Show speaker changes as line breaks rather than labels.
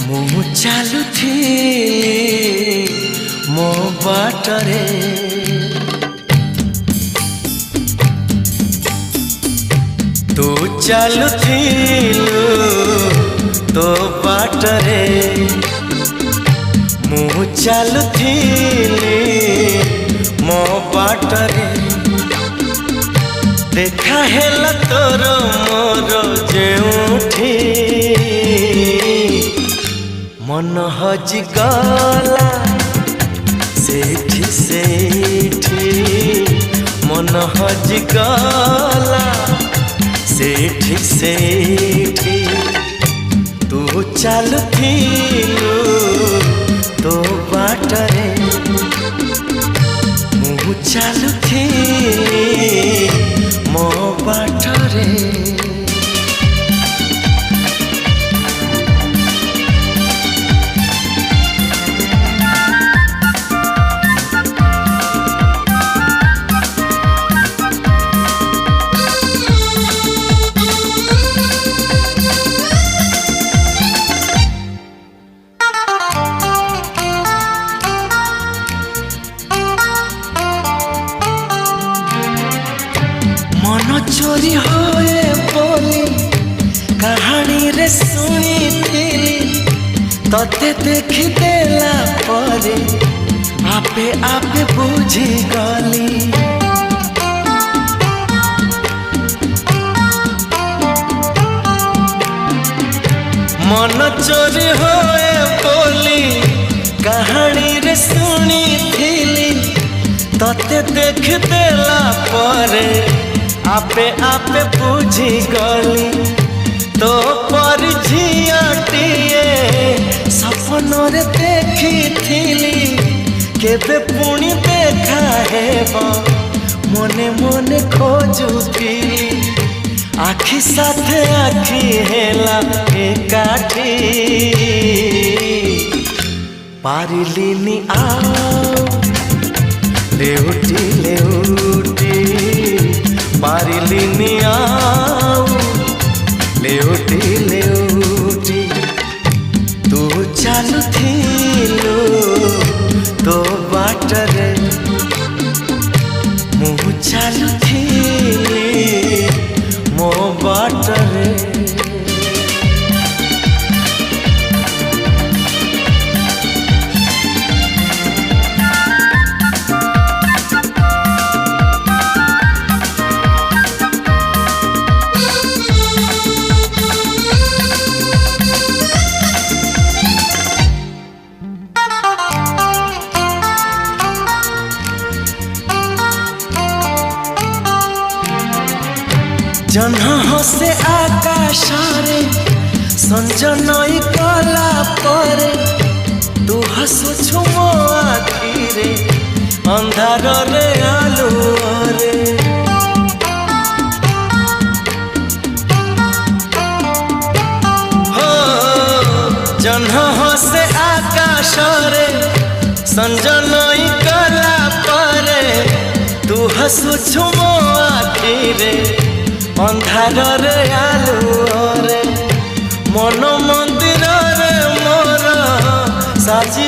ମୁଁ ଚାଲୁଥିଲି ମୋ ବାଟରେ ତୁ ଚାଲୁଥିଲୁ ତୋ ବାଟରେ ମୁଁ ଚାଲୁଥିଲି ମୋ ବାଟରେ देखा हेला तोर मोर जेउठी मन हजि गला सेठी सेठी मन हजि गला सेठी सेठी तू चालुथिलु तो बाटरे मु चालुथिली मो बाटरे मन चोरी होए बोली कहानी रे सुनी थी तते देखी देला परे आपे आपे बुझी गली मन चोरी होए बोली कहानी रे सुनी थी तते देख देला परे आपे आपे बुझी गली तो पर झियाटिए सपन रे देखी थी केबे पुणी देखा हेबा मने मने खोजुती आखि साथे आखि हेला एकाठी पारिलिनी आओ लेउटी लेउटी पारिलिनी आओ लेउटी लेउटी तू चालुथिलु तो बाटरे मु चालुथिली मो बाटरे जन्ह हसे आकाश रे संजनई कला परे तू हसुछु मो आखि रे अंधार रे आलू रे हो जन्ह हसे आकाश रे संजनई कला परे तू हसुछु मो आखि रे अंधार रे आलू रे मन मंदिर रे मोर साजी